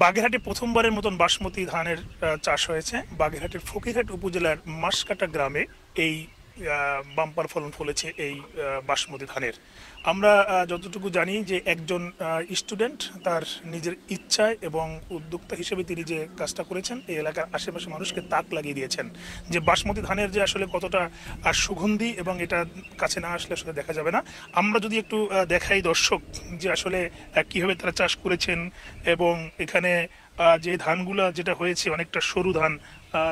বাগেরহাটে প্রথমবারের মতন বাসমতি ধানের চাষ হয়েছে। বাগেরহাটের ফকিরহাট উপজেলার মাসকাটা গ্রামে এই বাম্পার ফলন ফলেছে এই বাসমতি ধানের। আমরা যতটুকু জানি যে একজন স্টুডেন্ট তার নিজের ইচ্ছায় এবং উদ্যোক্তা হিসেবে তিনি যে কাজটা করেছেন এই এলাকার আশেপাশে মানুষকে তাক লাগিয়ে দিয়েছেন যে বাসমতি ধানের যে আসলে কতটা সুগন্ধি এবং এটা কাছে না আসলে আসলে দেখা যাবে না। আমরা যদি একটু দেখাই দর্শক যে আসলে কীভাবে তারা চাষ করেছেন এবং এখানে যে ধানগুলা যেটা হয়েছে অনেকটা সরু ধান।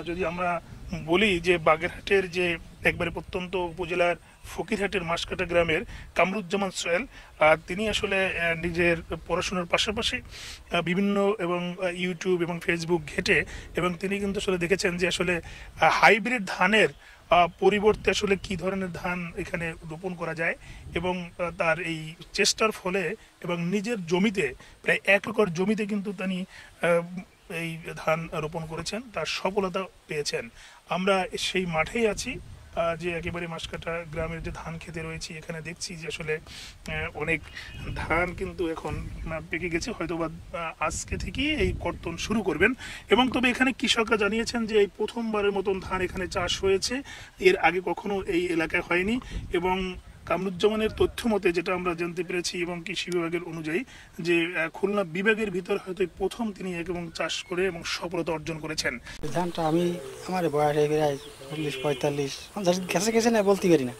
যদি আমরা বলি যে বাগেরহাটের যে একবারে প্রত্যন্ত উপজেলার ফকিরহাটের মাসকাটা গ্রামের কামরুজ্জামান সোহেল, তিনি আসলে নিজের পড়াশোনার পাশাপাশি বিভিন্ন এবং ইউটিউব এবং ফেসবুক ঘেটে এবং তিনি কিন্তু আসলে দেখেছেন যে আসলে হাইব্রিড ধানের পরিবর্তে আসলে কি ধরনের ধান এখানে রোপণ করা যায় এবং তার এই চেষ্টার ফলে এবং নিজের জমিতে প্রায় 1 একর জমিতে কিন্তু তিনি এই ধান রোপণ করেছেন, তার সফলতা পেয়েছেন। আমরা সেই মাঠেই আছি যে একেবারে মাসকাটা গ্রামের যে ধান খেতে রয়েছি, এখানে দেখছি যে আসলে অনেক ধান কিন্তু এখন পেকে গেছে, হয়তো বা আজকে থেকেই এই কর্তন শুরু করবেন। এবং তবে এখানে কৃষকরা জানিয়েছেন যে এই প্রথমবারের মতন ধান এখানে চাষ হয়েছে, এর আগে কখনো এই এলাকায় হয়নি। এবং কামরুজ্জামানের তথ্য মতে যেটা আমরা জানতে পেরেছি এবং কৃষি বিভাগের অনুযায়ী যে খুলনা বিভাগের ভিতর হয়তো প্রথম তিনি এবং চাষ করে এবং সফলতা অর্জন করেছেন। ধানটা আমি আমার বয়সে প্রায় 40-45-50 গেছে গেছে না বলতে পারি না।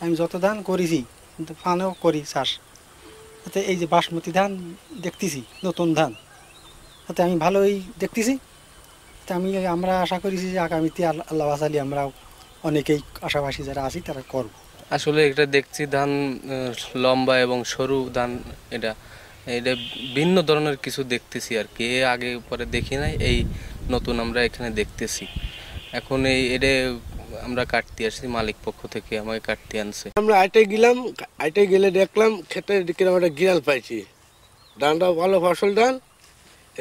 আমি যত ধান করেছি কিন্তু ফানেও করি চাষ, তাতে এই যে বাসমতি ধান দেখতেছি নতুন ধান, তাতে আমি ভালোই দেখতেছি। তা আমরা আশা করেছি যে আগামীতে আল্লাহ আসালি আমরা অনেকেই আশাবাসী যারা আছি তারা করব। আসলে এটা দেখছি ধান লম্বা এবং সরু ধান, এটা এটা ভিন্ন ধরনের কিছু দেখতেছি আর কি, আগে পরে দেখি নাই, এই নতুন আমরা এখানে দেখতেছি। এখন এটা আমরা কাটতে আসছি, মালিক পক্ষ থেকে আমাকে কাটতে আনছে। আমরা আইটে গেলে দেখলাম খেতে কিরকম একটা গিরাল পাইছি, ধানটা ভালো ফসল ধান,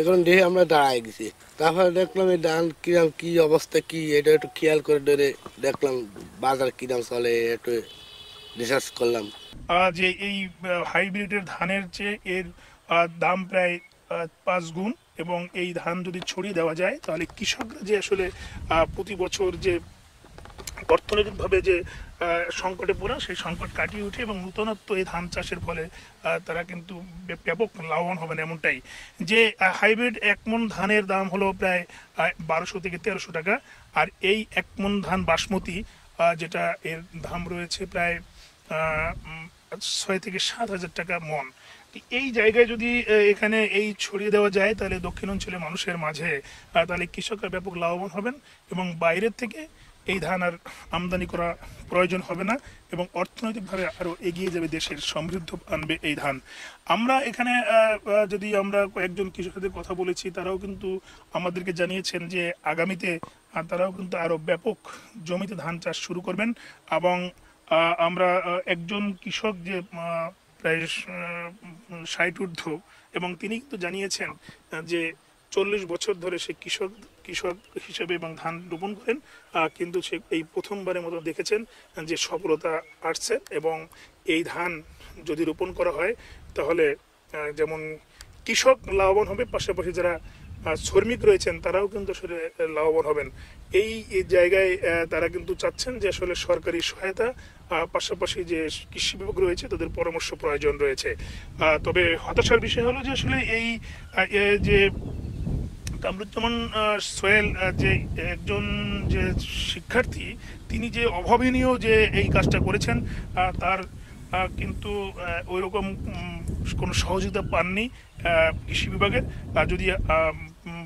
এখন দেখে আমরা দাঁড়ায় গেছি। তারপরে দেখলাম এই ধান কিরম কি অবস্থা কি এটা একটু খেয়াল করে ধরে দেখলাম বাজার কিরম চলে, একটু রিসার্চ করলাম যে এই হাইব্রিডের ধানের চেয়ে এর দাম প্রায় 5 গুণ এবং এই ধান যদি ছড়িয়ে দেওয়া যায় তাহলে কৃষকরা যে আসলে প্রতি বছর যে অর্থনৈতিকভাবে যে সংকটে পড়া সেই সংকট কাটিয়ে উঠে এবং নূতনত্ব এই ধান চাষের ফলে তারা কিন্তু ব্যাপক লাভবান হবেন। এমনটাই যে হাইব্রিড 1 মণ ধানের দাম হলো প্রায় 1200 থেকে 1300 টাকা, আর এই 1 মণ ধান বাসমতি যেটা এর দাম রয়েছে প্রায় 6 থেকে 7 হাজার টাকা মণ। এই জায়গায় যদি এখানে এই ছড়িয়ে দেওয়া যায় তাহলে দক্ষিণ অঞ্চলের মানুষের মাঝে তাহলে কৃষকরা ব্যাপক লাভবান হবেন এবং বাইরের থেকে এই ধান আর আমদানি করা প্রয়োজন হবে না এবং অর্থনৈতিকভাবে আরও এগিয়ে যাবে, দেশের সমৃদ্ধ আনবে এই ধান। আমরা এখানে যদি আমরা কয়েকজন কৃষকদের কথা বলেছি, তারাও কিন্তু আমাদেরকে জানিয়েছেন যে আগামীতে তারাও কিন্তু আরও ব্যাপক জমিতে ধান চাষ শুরু করবেন। এবং আমরা একজন কৃষক যে প্রায় 60 ঊর্ধ্ব এবং তিনি কিন্তু জানিয়েছেন যে 40 বছর ধরে সে কৃষক হিসেবে এবং ধান রোপণ করেন, কিন্তু সে এই প্রথমবারের মতো দেখেছেন যে সফলতা আসছে। এবং এই ধান যদি রোপণ করা হয় তাহলে যেমন কৃষক লাভবান হবে, পাশাপাশি যারা শ্রমিক রয়েছেন তারাও কিন্তু আসলে লাভবান হবেন। এই জায়গায় তারা কিন্তু চাচ্ছেন যে আসলে সরকারি সহায়তা পাশাপাশি যে কৃষি বিভাগ রয়েছে তাদের পরামর্শ প্রয়োজন রয়েছে। তবে হতাশার বিষয় হলো যে আসলে এই যে কামরুজ্জামান সোহেল যে একজন যে শিক্ষার্থী, তিনি যে অভাবনীয় যে এই কাজটা করেছেন তার কিন্তু ওই রকম কোনো সহযোগিতা পাননি কৃষি বিভাগের। যদি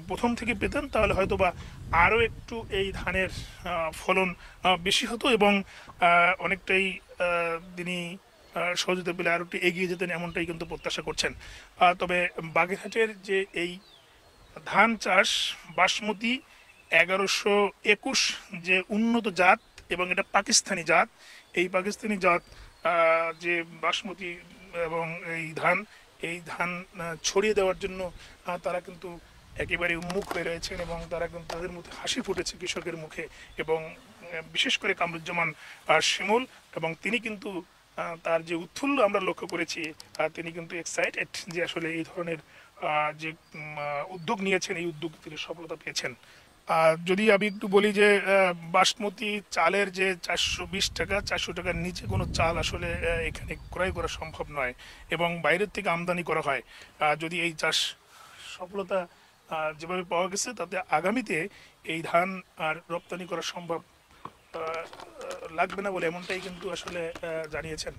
প্রথম থেকে পেতেন তাহলে হয়তো বা আরও একটু এই ধানের ফলন বেশি হতো এবং অনেকটাই তিনি সহযোগিতা পেলে আরও একটু এগিয়ে যেতেন, এমনটাই কিন্তু প্রত্যাশা করছেন। তবে বাগেরহাটের যে এই ধান চাষ বাসমতি 1121 যে উন্নত জাত এবং এটা পাকিস্তানি জাত, এই পাকিস্তানি জাত যে বাসমতি এবং এই ধান ছড়িয়ে দেওয়ার জন্য তারা কিন্তু একেবারে উন্মুখ হয়ে রয়েছেন এবং তারা কিন্তু তাদের মধ্যে হাসি ফুটেছে কৃষকের মুখে। এবং বিশেষ করে কামরুজ্জামান শিমুল, এবং তিনি কিন্তু তার যে উৎফুল্ল আমরা লক্ষ্য করেছি, তিনি কিন্তু এক্সাইটেড যে আসলে এই ধরনের যে উদ্যোগ নিয়েছেন, এই উদ্যোগ তিনি সফলতা পেয়েছেন। যদি আমি একটু বলি যে বাসমতি চালের যে 420 টাকা, 400 টাকার নিচে কোনো চাল আসলে এখানে ক্রয় করা সম্ভব নয় এবং বাইরের থেকে আমদানি করা হয়। যদি এই চাষ সফলতা যেভাবে পাওয়া গেছে, তাতে আগামীতে এই ধান আর রপ্তানি করা সম্ভব লাগবে না বলে এমনটাই কিন্তু আসলে জানিয়েছেন।